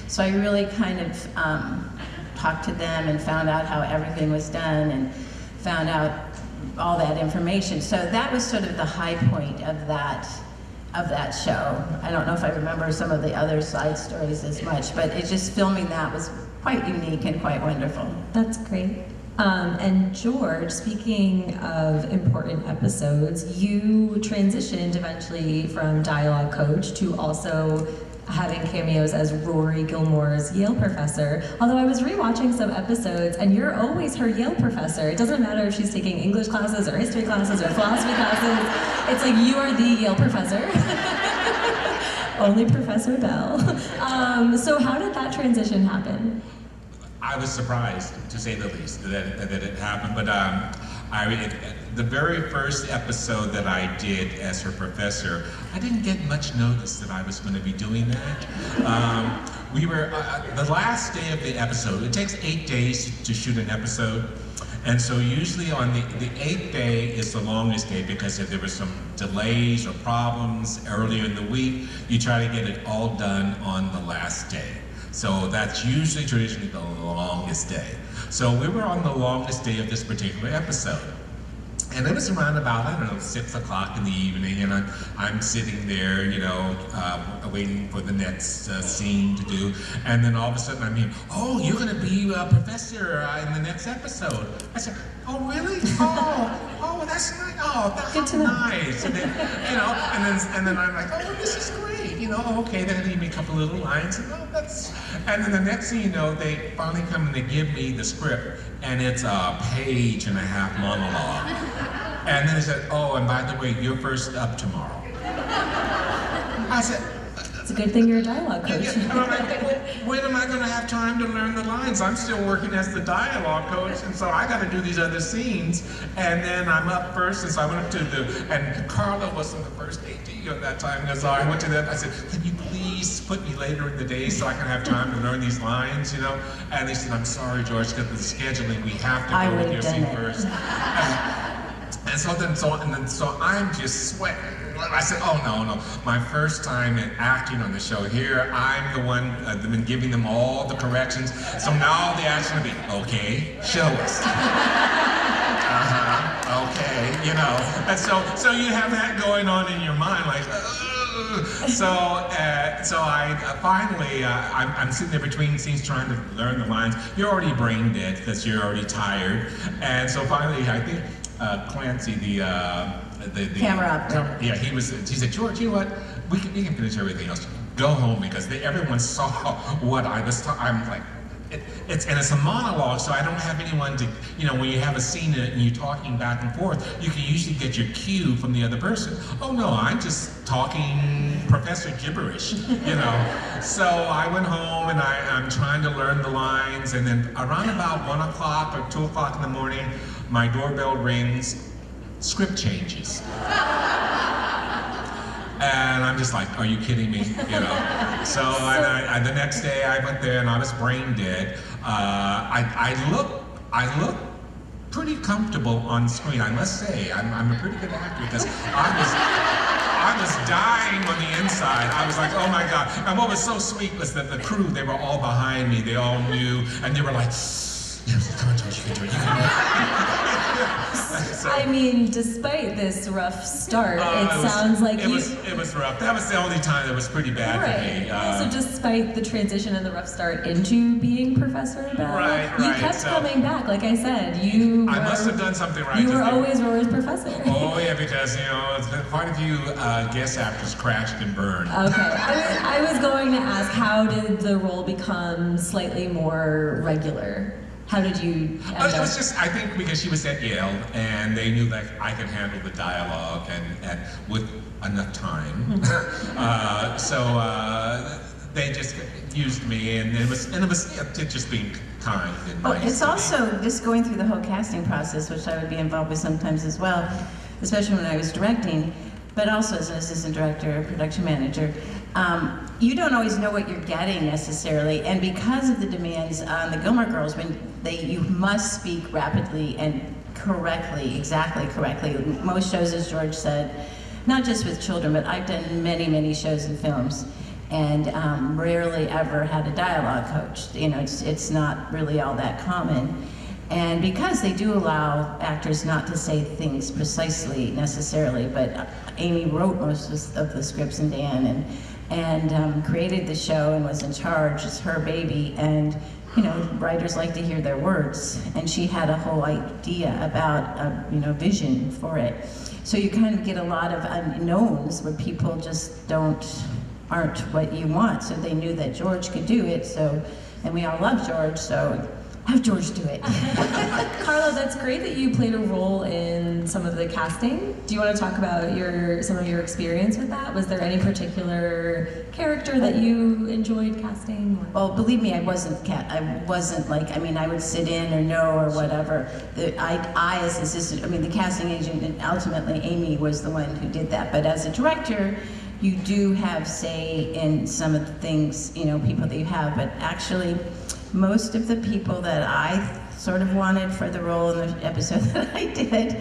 So I really kind of talked to them and found out how everything was done and found out all that information. So that was sort of the high point of that show. I don't know if I remember some of the other side stories as much, but it just filming that was quite unique and quite wonderful. That's great. And George, speaking of important episodes, you transitioned eventually from dialogue coach to also having cameos as Rory Gilmore's Yale professor. Although I was rewatching some episodes, and you're always her Yale professor. It doesn't matter if she's taking English classes or history classes or philosophy classes. It's like you are the Yale professor. Only Professor Bell. So how did that transition happen? I was surprised, to say the least, that it happened. But the very first episode that I did as her professor, I didn't get much notice that I was going to be doing that. We were, the last day of the episode, it takes 8 days to shoot an episode. And so usually on the 8th day is the longest day, because if there were some delays or problems earlier in the week, you try to get it all done on the last day. So that's usually traditionally the longest day. So we were on the longest day of this particular episode. And it was around about, I don't know, 6 o'clock in the evening, and I'm sitting there, you know, waiting for the next scene to do. And then all of a sudden I'm hearing, "Oh, you're going to be a professor in the next episode." I said, "Oh, really? Oh, that's nice. Oh, that's nice." And then, you know, and then I'm like, "Oh, this is great." You know, okay, they're gonna give me a couple little lines, and and then the next thing you know, they finally come and they give me the script, and it's a page-and-a-half monologue. And then they said, "Oh, and by the way, you're first up tomorrow." I said, It's a good thing you're a dialogue coach. yeah. And I'm like, well, when am I gonna have time to learn the lines? I'm still working as the dialogue coach, and so I gotta do these other scenes, and then I'm up first, and so I went up to and Carla wasn't the first AD at that time, and so I went to them, I said, "Can you please put me later in the day so I can have time to learn these lines, you know?" And they said, "I'm sorry, George, because of the scheduling, we have to go with your scene first." So I'm just sweating. I said, "Oh, no. My first time in acting on the show here, I'm the one that's been giving them all the corrections. So now the action will be, okay, show us." Okay, you know. And so you have that going on in your mind, like, So I finally, I'm sitting there between scenes trying to learn the lines. You're already brain dead because you're already tired. And so finally, I think Clancy, the camera operator. Yeah, he said, "George, you know what? We can finish everything else. Go home," because everyone saw what I was. I'm like, it's a monologue, so I don't have anyone to, you know, when you have a scene and you're talking back and forth, you can usually get your cue from the other person. Oh no, I'm just talking professor gibberish, you know. So I went home and I'm trying to learn the lines, and then around about 1 o'clock or 2 o'clock in the morning, my doorbell rings, script changes. And I'm just like, "Are you kidding me?" You know. So the next day I went there and I was brain dead. I look pretty comfortable on screen. I must say, I'm a pretty good actor, because I was dying on the inside. I was like, "Oh my God!" And what was so sweet was that the crew, they were all behind me. They all knew, and they were like, "Come on, George, you can do it. You can do it." So, I mean, despite this rough start, it sounds like it was rough. That was the only time that was pretty bad for me. So despite the transition and the rough start into being Professor Bell, you kept coming back. Like I said, I must have done something right. You were always Rory's professor. Oh yeah, because, you know, quite a few guest actors crashed and burned. Okay, I was going to ask, how did the role become slightly more regular? How did you end up? It was just, I think, because she was at Yale, and they knew that I could handle the dialogue and with enough time. They just used me, and it was just being kind and nice. It's also just going through the whole casting process, which I would be involved with sometimes as well, especially when I was directing, but also as an assistant director, production manager. You don't always know what you're getting necessarily, and because of the demands on the Gilmore Girls, you must speak rapidly and correctly, exactly correctly. Most shows, as George said, not just with children, but I've done many, many shows and films. and rarely ever had a dialogue coach. You know, it's not really all that common. And because they do allow actors not to say things precisely necessarily, but Amy wrote most of the scripts, and Dan, and created the show and was in charge. It's her baby, and you know, writers like to hear their words, and she had a whole idea about a vision for it. So you kind of get a lot of unknowns where people just aren't what you want. So they knew that George could do it. So, and we all love George. So have George do it. Carla, that's great that you played a role in some of the casting. Do you want to talk about some of your experience with that? Was there any particular character that you enjoyed casting? Well, believe me, I wasn't like, I mean, I would sit in or no or whatever. I as assistant, I mean, the casting agent, and ultimately Amy was the one who did that. But as a director, you do have say in some of the things, people that you have. But actually, most of the people that I sort of wanted for the role in the episode that I did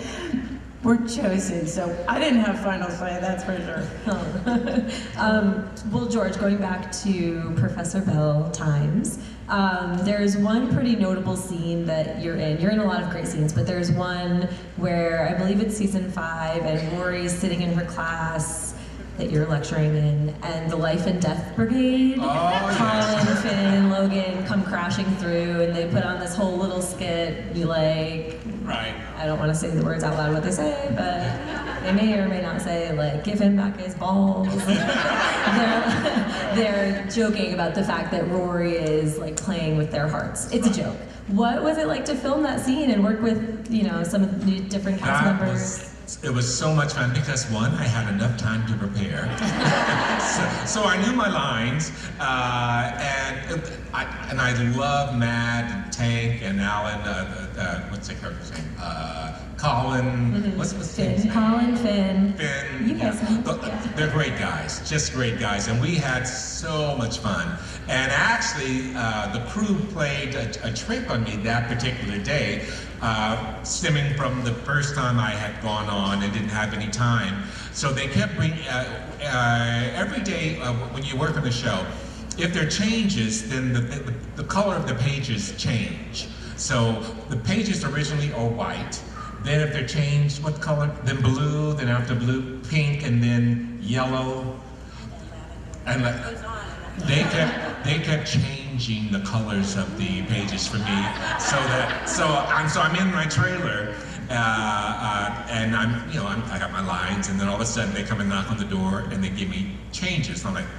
were chosen, so I didn't have final say, that's for sure. Well, George, going back to Professor Bell times, there's one pretty notable scene that you're in. You're in a lot of great scenes, but there's one where I believe it's season 5, and Rory's sitting in her class that you're lecturing in, and the Life and Death Brigade, Colin, Finn, and Logan come crashing through, and they put on this whole little skit. You like, right? I don't want to say the words out loud what they say, but they may or may not say like, "Give him back his balls." they're joking about the fact that Rory is like playing with their hearts. It's a joke. What was it like to film that scene and work with some of the different cast members? It was so much fun because one, I had enough time to prepare, so I knew my lines, and I love Matt and Tank and Alan. What's the character's name? Colin. What's his name? Colin, Finn. Finn. You guys know. They're great guys, just great guys, and we had so much fun. And actually, the crew played a trick on me that particular day. Stemming from the first time I had gone on and didn't have any time. So they kept bringing, every day when you work on the show, if there are changes, then the color of the pages change. So the pages originally are white. Then if they're changed, what color? Then blue, then after blue, pink, and then yellow. And they kept changing the colors of the pages for me, so I'm in my trailer, and I got my lines, and then all of a sudden they come and knock on the door and they give me changes. And I'm like,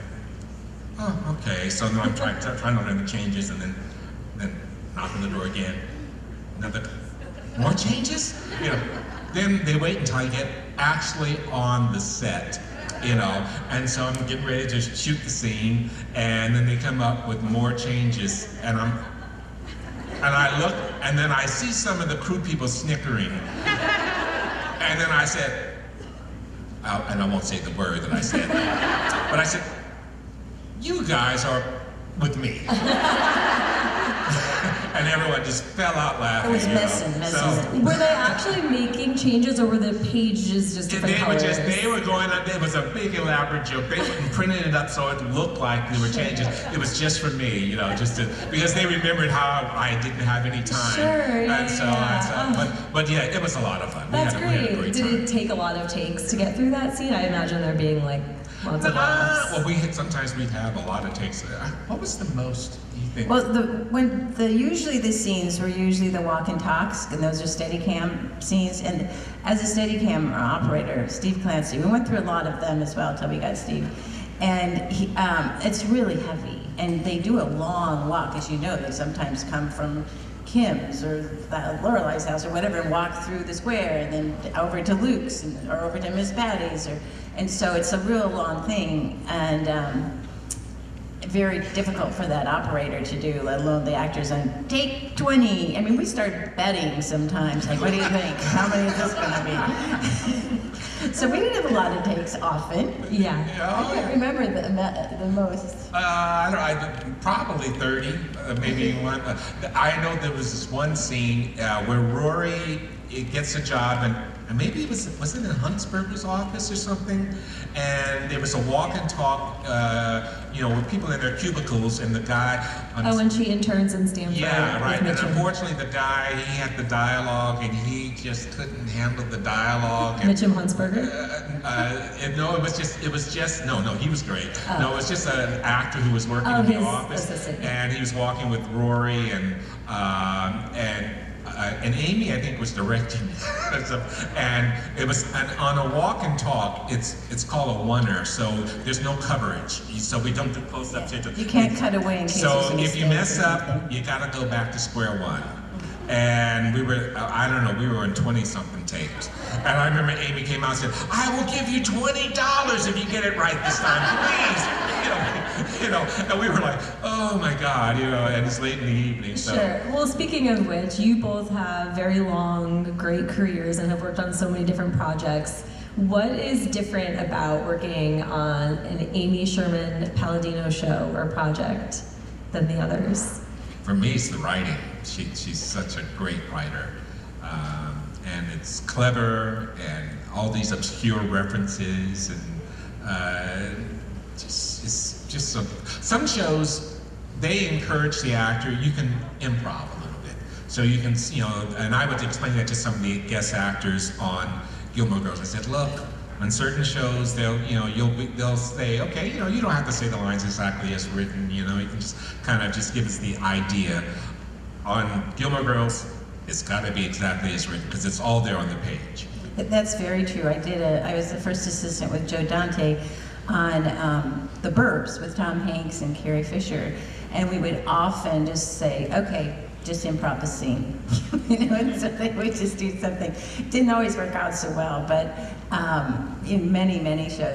oh, okay. So then I'm trying to learn the changes, and then knock on the door again. More changes? Then they wait until I get actually on the set. And so I'm getting ready to shoot the scene, and then they come up with more changes, and I look, and then I see some of the crew people snickering, and then I said, and I won't say the word that I said, but I said, you guys are with me. And everyone just fell out laughing. It was messing. So, were they actually making changes, or were the pages just different colors? They were going up. There was a big elaborate joke. They printed it up so it looked like there were changes. It was just for me, because they remembered how I didn't have any time. Sure, But yeah, it was a lot of fun. That's we had a great. time. Did it take a lot of takes to get through that scene? I imagine there being like lots of laughs. Well, sometimes we'd have a lot of takes. What was the most, do you think? Well, usually the scenes were usually the walk and talks, and those are Steadicam scenes. And as a Steadicam operator, Steve Clancy, we went through a lot of them as well until we got Steve. And it's really heavy, and they do a long walk, as you know. They sometimes come from Kim's or Lorelei's house or whatever and walk through the square and then over to Luke's or over to Miss Patty's. And so it's a real long thing, and very difficult for that operator to do, let alone the actors on take 20. I mean, we start betting sometimes, like, what do you think? How many is this gonna be? So we didn't have a lot of takes often. Yeah. I can't remember the most. Probably 30, maybe one. I know there was this one scene where Rory gets a job, and and maybe it was it in Huntsberger's office or something, and there was a walk and talk, with people in their cubicles, and the guy. When she interns in Stanford. Yeah, right. with And Mitchum. unfortunately, the guy, he had the dialogue, and he just couldn't handle the dialogue. And, Mitchum Huntsberger? No, he was great. Oh. No, it was just an actor who was working Oh, in the his office, assistant. and he was walking with Rory, and Amy, I think, was directing. And it was on a walk and talk. It's called a oneer, so there's no coverage. So we don't do close-ups. You can't cut away in case So there's a if you mistake mess or up, something. you got to go back to square one. And we were, I don't know, we were in 20-something takes. And I remember Amy came out and said, "I will give you $20 if you get it right this time, please." And we were like, "Oh my God," and it's late in the evening. So. Sure. Well, speaking of which, you both have very long, great careers and have worked on so many different projects. What is different about working on an Amy Sherman Palladino show or project than the others? For me, it's the writing. She's such a great writer. And it's clever, and all these obscure references, and some shows, they encourage the actor, you can improv a little bit. So you can, and I would explain that to some of the guest actors on Gilmore Girls. I said, look, on certain shows, they'll say, okay, you don't have to say the lines exactly as written, you can just kind of just give us the idea. On Gilmore Girls, it's got to be exactly as written, because it's all there on the page. That's very true. I was the first assistant with Joe Dante on The Burbs with Tom Hanks and Carrie Fisher, and we would often just say, okay, just improv the scene, and so they would just do something. Didn't always work out so well, but in many, many shows.